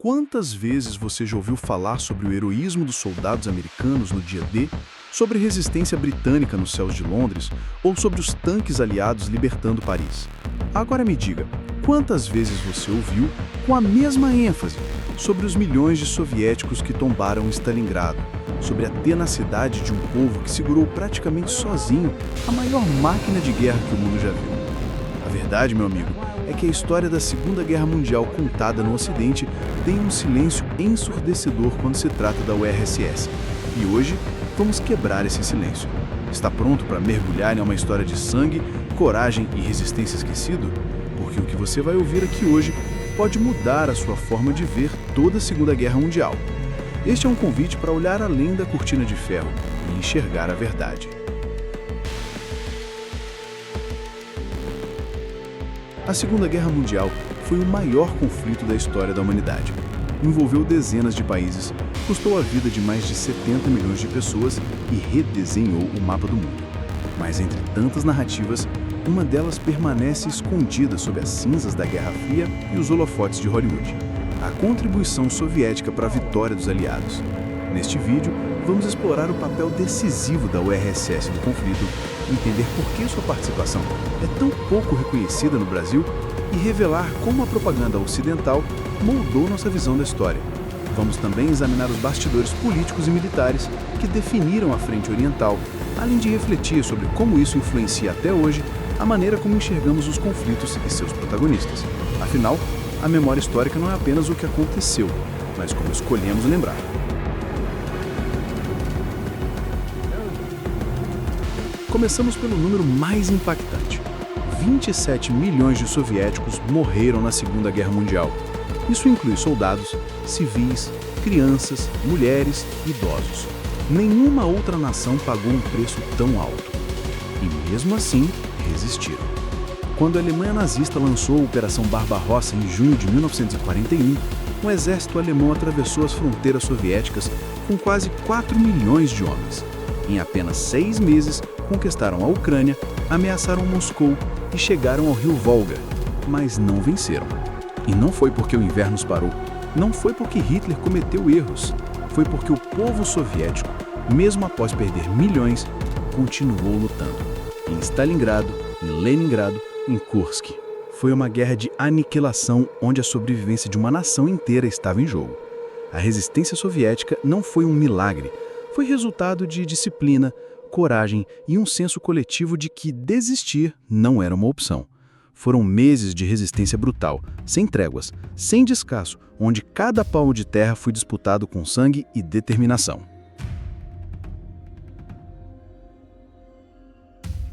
Quantas vezes você já ouviu falar sobre o heroísmo dos soldados americanos no dia D, sobre resistência britânica nos céus de Londres ou sobre os tanques aliados libertando Paris? Agora me diga, quantas vezes você ouviu, com a mesma ênfase, sobre os milhões de soviéticos que tombaram Stalingrado, sobre a tenacidade de um povo que segurou praticamente sozinho a maior máquina de guerra que o mundo já viu? A verdade, meu amigo, é que a história da Segunda Guerra Mundial contada no Ocidente tem um silêncio ensurdecedor quando se trata da URSS. E hoje, vamos quebrar esse silêncio. Está pronto para mergulhar em uma história de sangue, coragem e resistência esquecido? Porque o que você vai ouvir aqui hoje pode mudar a sua forma de ver toda a Segunda Guerra Mundial. Este é um convite para olhar além da cortina de ferro e enxergar a verdade. A Segunda Guerra Mundial foi o maior conflito da história da humanidade. Envolveu dezenas de países, custou a vida de mais de 70 milhões de pessoas e redesenhou o mapa do mundo. Mas entre tantas narrativas, uma delas permanece escondida sob as cinzas da Guerra Fria e os holofotes de Hollywood: a contribuição soviética para a vitória dos aliados. Neste vídeo, vamos explorar o papel decisivo da URSS no conflito, entender por que sua participação é tão pouco reconhecida no Brasil e revelar como a propaganda ocidental moldou nossa visão da história. Vamos também examinar os bastidores políticos e militares que definiram a Frente Oriental, além de refletir sobre como isso influencia até hoje a maneira como enxergamos os conflitos e seus protagonistas. Afinal, a memória histórica não é apenas o que aconteceu, mas como escolhemos lembrar. Começamos pelo número mais impactante. 27 milhões de soviéticos morreram na Segunda Guerra Mundial. Isso inclui soldados, civis, crianças, mulheres e idosos. Nenhuma outra nação pagou um preço tão alto. E mesmo assim, resistiram. Quando a Alemanha nazista lançou a Operação Barbarossa em junho de 1941, o exército alemão atravessou as fronteiras soviéticas com quase 4 milhões de homens. Em apenas 6 meses, conquistaram a Ucrânia, ameaçaram Moscou e chegaram ao rio Volga, mas não venceram. E não foi porque o inverno os parou, não foi porque Hitler cometeu erros, foi porque o povo soviético, mesmo após perder milhões, continuou lutando. Em Stalingrado, em Leningrado, em Kursk. Foi uma guerra de aniquilação onde a sobrevivência de uma nação inteira estava em jogo. A resistência soviética não foi um milagre, foi resultado de disciplina, coragem e um senso coletivo de que desistir não era uma opção. Foram meses de resistência brutal, sem tréguas, sem descanso, onde cada palmo de terra foi disputado com sangue e determinação.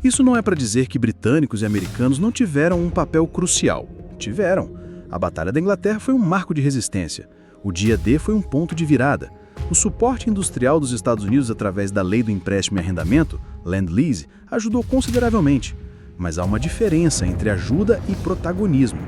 Isso não é para dizer que britânicos e americanos não tiveram um papel crucial. Tiveram. A Batalha da Inglaterra foi um marco de resistência. O dia D foi um ponto de virada. O suporte industrial dos Estados Unidos através da Lei do Empréstimo e Arrendamento, Lend-Lease, ajudou consideravelmente. Mas há uma diferença entre ajuda e protagonismo.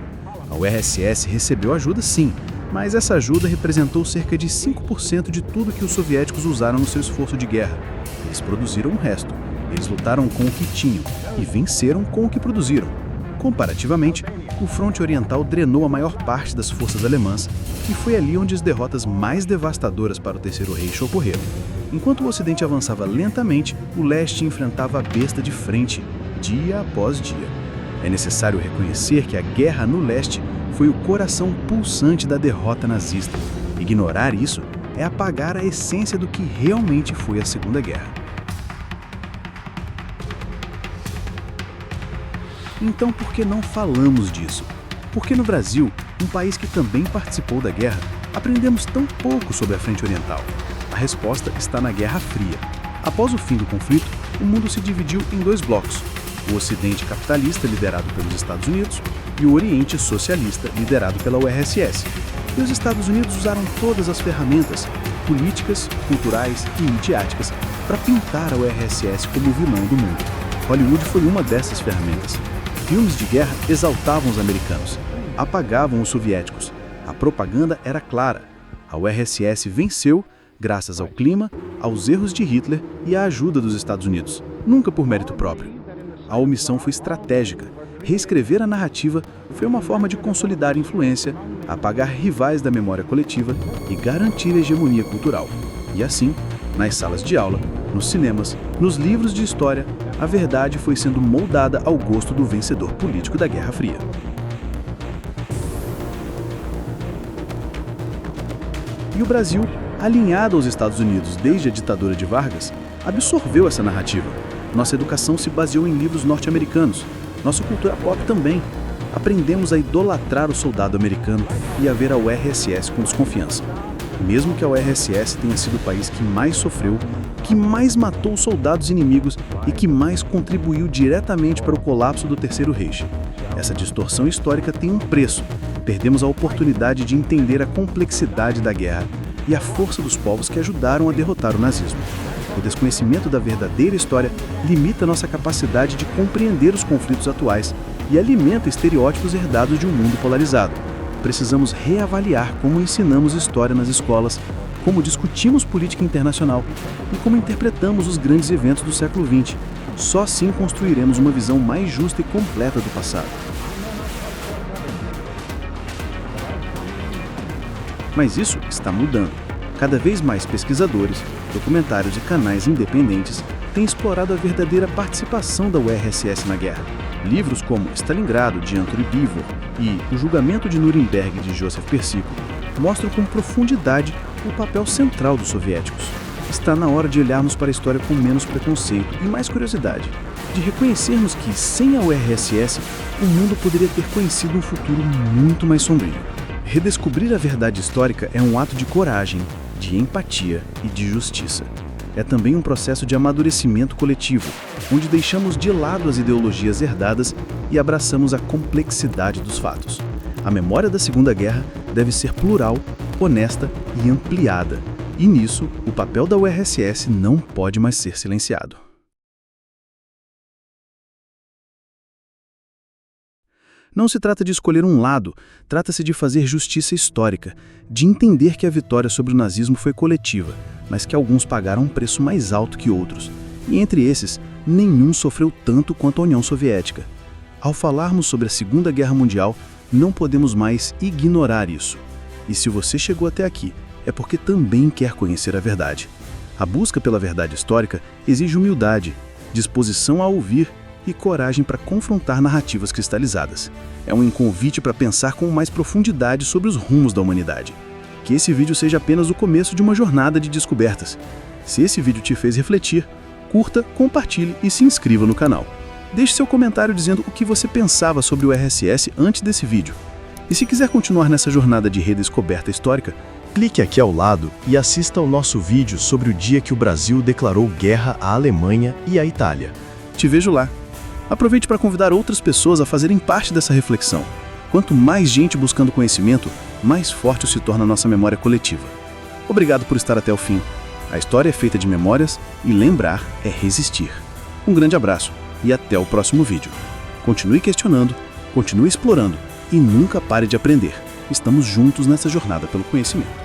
A URSS recebeu ajuda sim, mas essa ajuda representou cerca de 5% de tudo que os soviéticos usaram no seu esforço de guerra. Eles produziram o resto. Eles lutaram com o que tinham e venceram com o que produziram. Comparativamente, o fronte oriental drenou a maior parte das forças alemãs e foi ali onde as derrotas mais devastadoras para o Terceiro Reich ocorreram. Enquanto o Ocidente avançava lentamente, o leste enfrentava a besta de frente, dia após dia. É necessário reconhecer que a guerra no leste foi o coração pulsante da derrota nazista. Ignorar isso é apagar a essência do que realmente foi a Segunda Guerra. Então, por que não falamos disso? Porque no Brasil, um país que também participou da guerra, aprendemos tão pouco sobre a Frente Oriental? A resposta está na Guerra Fria. Após o fim do conflito, o mundo se dividiu em 2 blocos: o Ocidente capitalista, liderado pelos Estados Unidos, e o Oriente socialista, liderado pela URSS. E os Estados Unidos usaram todas as ferramentas políticas, culturais e midiáticas para pintar a URSS como o vilão do mundo. Hollywood foi uma dessas ferramentas. Filmes de guerra exaltavam os americanos, apagavam os soviéticos. A propaganda era clara. A URSS venceu graças ao clima, aos erros de Hitler e à ajuda dos Estados Unidos, nunca por mérito próprio. A omissão foi estratégica. Reescrever a narrativa foi uma forma de consolidar influência, apagar rivais da memória coletiva e garantir a hegemonia cultural. E assim, nas salas de aula, nos cinemas, nos livros de história, a verdade foi sendo moldada ao gosto do vencedor político da Guerra Fria. E o Brasil, alinhado aos Estados Unidos desde a ditadura de Vargas, absorveu essa narrativa. Nossa educação se baseou em livros norte-americanos, nossa cultura pop também. Aprendemos a idolatrar o soldado americano e a ver a URSS com desconfiança. Mesmo que a URSS tenha sido o país que mais sofreu, que mais matou soldados inimigos e que mais contribuiu diretamente para o colapso do Terceiro Reich. Essa distorção histórica tem um preço. Perdemos a oportunidade de entender a complexidade da guerra e a força dos povos que ajudaram a derrotar o nazismo. O desconhecimento da verdadeira história limita nossa capacidade de compreender os conflitos atuais e alimenta estereótipos herdados de um mundo polarizado. Precisamos reavaliar como ensinamos história nas escolas, como discutimos política internacional e como interpretamos os grandes eventos do século XX. Só assim construiremos uma visão mais justa e completa do passado. Mas isso está mudando. Cada vez mais pesquisadores, documentários e canais independentes têm explorado a verdadeira participação da URSS na guerra. Livros como Stalingrado, de Anthony Beevor, e O Julgamento de Nuremberg, de Joseph Persico, mostram com profundidade o papel central dos soviéticos. Está na hora de olharmos para a história com menos preconceito e mais curiosidade, de reconhecermos que, sem a URSS, o mundo poderia ter conhecido um futuro muito mais sombrio. Redescobrir a verdade histórica é um ato de coragem, de empatia e de justiça. É também um processo de amadurecimento coletivo, onde deixamos de lado as ideologias herdadas e abraçamos a complexidade dos fatos. A memória da Segunda Guerra deve ser plural, honesta e ampliada. E nisso, o papel da URSS não pode mais ser silenciado. Não se trata de escolher um lado, trata-se de fazer justiça histórica, de entender que a vitória sobre o nazismo foi coletiva, mas que alguns pagaram um preço mais alto que outros. E entre esses, nenhum sofreu tanto quanto a União Soviética. Ao falarmos sobre a Segunda Guerra Mundial, não podemos mais ignorar isso. E se você chegou até aqui, é porque também quer conhecer a verdade. A busca pela verdade histórica exige humildade, disposição a ouvir e coragem para confrontar narrativas cristalizadas. É um convite para pensar com mais profundidade sobre os rumos da humanidade. Que esse vídeo seja apenas o começo de uma jornada de descobertas. Se esse vídeo te fez refletir, curta, compartilhe e se inscreva no canal. Deixe seu comentário dizendo o que você pensava sobre o RSS antes desse vídeo. E se quiser continuar nessa jornada de redescoberta histórica, clique aqui ao lado e assista ao nosso vídeo sobre o dia que o Brasil declarou guerra à Alemanha e à Itália. Te vejo lá. Aproveite para convidar outras pessoas a fazerem parte dessa reflexão. Quanto mais gente buscando conhecimento, mais forte se torna a nossa memória coletiva. Obrigado por estar até o fim. A história é feita de memórias e lembrar é resistir. Um grande abraço e até o próximo vídeo. Continue questionando, continue explorando e nunca pare de aprender. Estamos juntos nessa jornada pelo conhecimento.